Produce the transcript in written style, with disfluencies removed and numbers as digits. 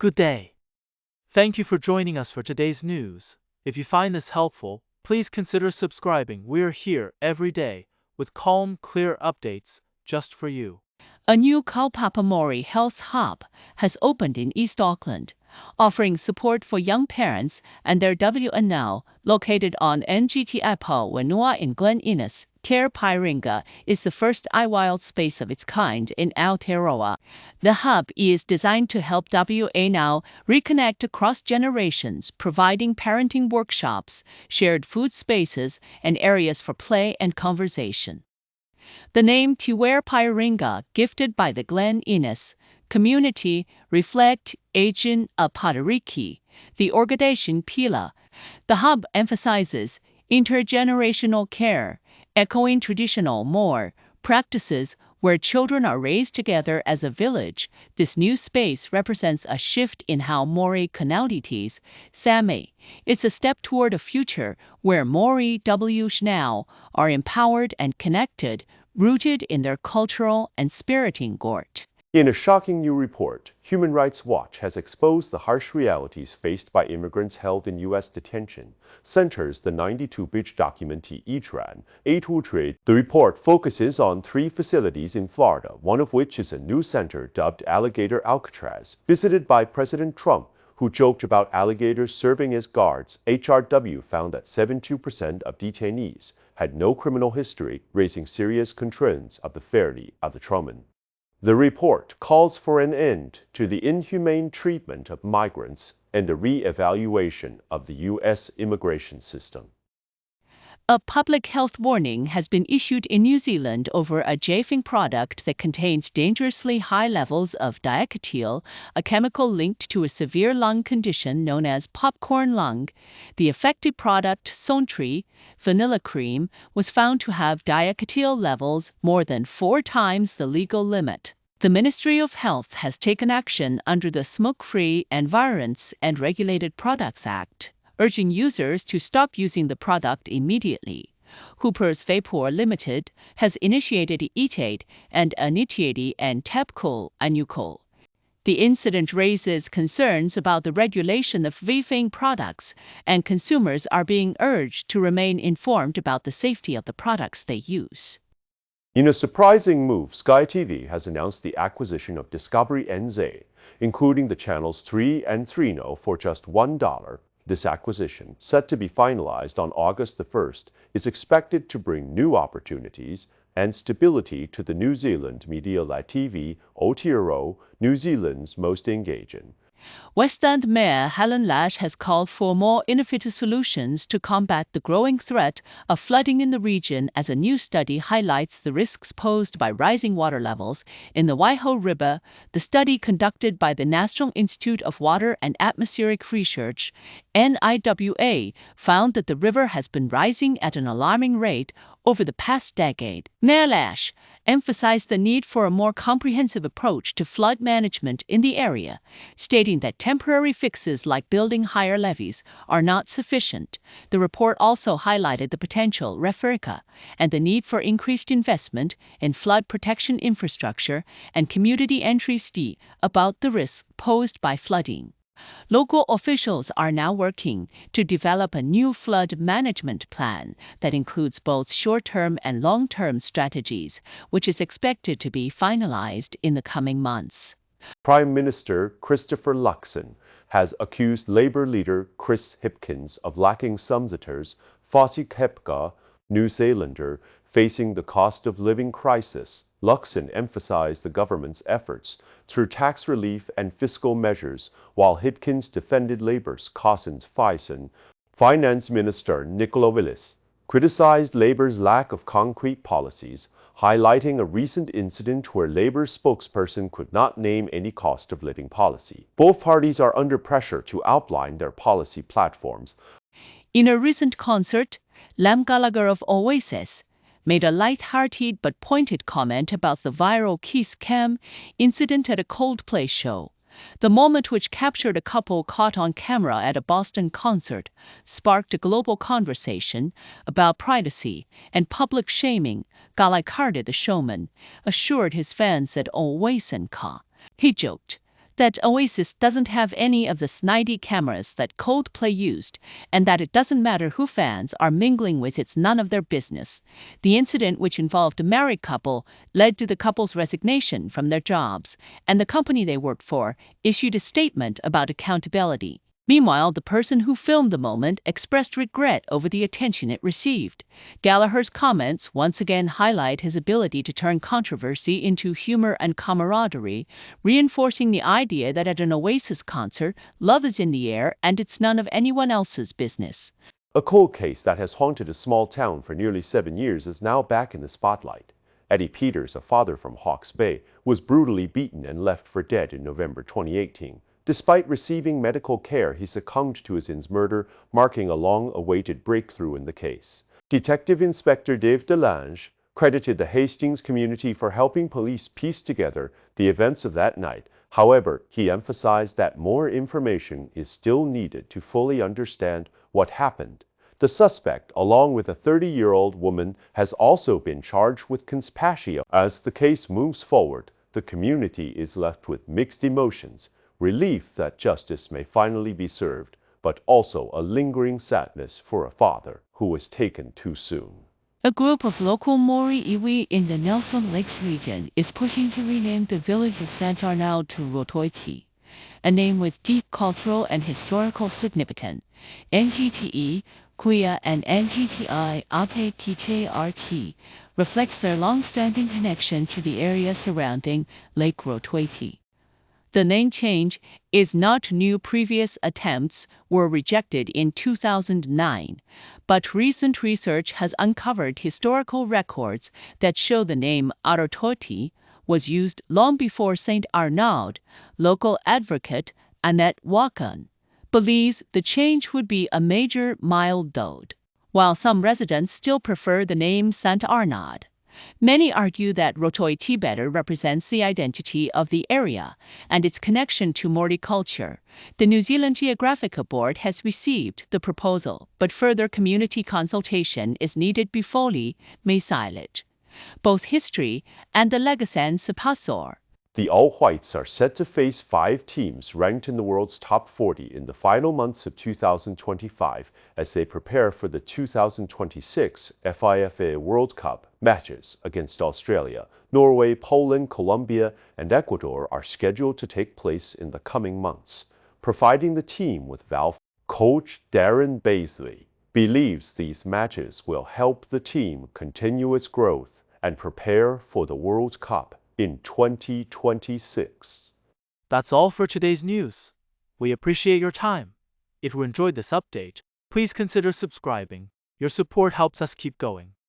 Good day. Thank you for joining us for today's news. If you find this helpful, please consider subscribing. We're here every day with calm, clear updates just for you. A new Kaupapa Māori health hub has opened in East Auckland, offering support for young parents and their WNL. Located on NGTI Wenua in Glen Innes, Te Pairinga is the first iWild space of its kind in Aotearoa. The hub is designed to help WNL reconnect across generations, providing parenting workshops, shared food spaces, and areas for play and conversation. The name Te Pairinga, gifted by the Glen Innes community, reflect Agent of Patariki, the organization Pila. The hub emphasizes intergenerational care, echoing traditional Māori practices where children are raised together as a village. This new space represents a shift in how Māori communities Same. It's a step toward a future where Māori now are empowered and connected, rooted in their cultural and spiriting gort. In a shocking new report, Human Rights Watch has exposed the harsh realities faced by immigrants held in US detention centers. The 92-page document Itran, Trade. The report focuses on 3 facilities in Florida, one of which is a new center dubbed Alligator Alcatraz, visited by President Trump, who joked about alligators serving as guards. HRW found that 72% of detainees had no criminal history, raising serious concerns of the fairness of the treatment. The report calls for an end to the inhumane treatment of migrants and the re-evaluation of the US immigration system. A public health warning has been issued in New Zealand over a vaping product that contains dangerously high levels of diacetyl, a chemical linked to a severe lung condition known as popcorn lung. The affected product, Sontri vanilla cream, was found to have diacetyl levels more than 4 times the legal limit. The Ministry of Health has taken action under the Smoke-Free Environments and Regulated Products Act, urging users to stop using the product immediately. Hooper's Vapor Limited has initiated ETADE and Initiati and TEPCOL Annucol. The incident raises concerns about the regulation of vaping products, and consumers are being urged to remain informed about the safety of the products they use. In a surprising move, Sky TV has announced the acquisition of Discovery NZ, including the channels 3 and 3Know for just $1. This acquisition, set to be finalized on August the 1st, is expected to bring new opportunities and stability to the New Zealand media-led TV Aotearoa, New Zealand's most engaging. Westland Mayor Helen Lash has called for more innovative solutions to combat the growing threat of flooding in the region as a new study highlights the risks posed by rising water levels in the Waiho River. The study conducted by the National Institute of Water and Atmospheric Research, NIWA, found that the river has been rising at an alarming rate over the past decade. Mayor Lash emphasized the need for a more comprehensive approach to flood management in the area, stating that temporary fixes like building higher levees are not sufficient. The report also highlighted the potential referika and the need for increased investment in flood protection infrastructure and community entry about the risks posed by flooding. Local officials are now working to develop a new flood management plan that includes both short-term and long-term strategies, which is expected to be finalized in the coming months. Prime Minister Christopher Luxon has accused Labour leader Chris Hipkins of lacking subsidies. Fossey Kepka, New Zealander, facing the cost of living crisis. Luxon emphasized the government's efforts through tax relief and fiscal measures, while Hipkins defended Labour's Cossins Fison. Finance Minister Nicola Willis criticized Labour's lack of concrete policies, highlighting a recent incident where Labour spokesperson could not name any cost of living policy. Both parties are under pressure to outline their policy platforms. In a recent concert, Liam Gallagher of Oasis made a light-hearted but pointed comment about the viral kiss cam incident at a Coldplay show. The moment, which captured a couple caught on camera at a Boston concert, sparked a global conversation about privacy and public shaming. Gallagher, the showman, assured his fans that always and ka. He joked, that Oasis doesn't have any of the snidey cameras that Coldplay used, and that it doesn't matter who fans are mingling with, it's none of their business. The incident, which involved a married couple, led to the couple's resignation from their jobs, and the company they worked for issued a statement about accountability. Meanwhile, the person who filmed the moment expressed regret over the attention it received. Gallagher's comments once again highlight his ability to turn controversy into humor and camaraderie, reinforcing the idea that at an Oasis concert, love is in the air and it's none of anyone else's business. A cold case that has haunted a small town for nearly 7 years is now back in the spotlight. Eddie Peters, a father from Hawke's Bay, was brutally beaten and left for dead in November 2018. Despite receiving medical care, he succumbed to his murder, marking a long-awaited breakthrough in the case. Detective Inspector Dave DeLange credited the Hastings community for helping police piece together the events of that night. However, he emphasized that more information is still needed to fully understand what happened. The suspect, along with a 30-year-old woman, has also been charged with conspiracy. As the case moves forward, the community is left with mixed emotions. Relief that justice may finally be served, but also a lingering sadness for a father who was taken too soon. A group of local Māori iwi in the Nelson Lakes region is pushing to rename the village of Santa Arnau to Rotoiti, a name with deep cultural and historical significance. NGTE, Kuya, and NGTI Ape TJRT reflects their long-standing connection to the area surrounding Lake Rotoiti. The name change is not new. Previous attempts were rejected in 2009, but recent research has uncovered historical records that show the name Arototi was used long before St. Arnaud. Local advocate Annette Wakan believes the change would be a major milestone, while some residents still prefer the name Santa Arnaud. Many argue that Rotoiti better represents the identity of the area and its connection to Māori culture. The New Zealand Geographic Board has received the proposal, but further community consultation is needed before may silage both history and the legacy pasor. The All-Whites are set to face 5 teams ranked in the world's top 40 in the final months of 2025 as they prepare for the 2026 FIFA World Cup. Matches against Australia, Norway, Poland, Colombia, and Ecuador are scheduled to take place in the coming months, providing the team with valve. Coach Darren Baisley believes these matches will help the team continue its growth and prepare for the World Cup in 2026. That's all for today's news. We appreciate your time. If you enjoyed this update, please consider subscribing. Your support helps us keep going.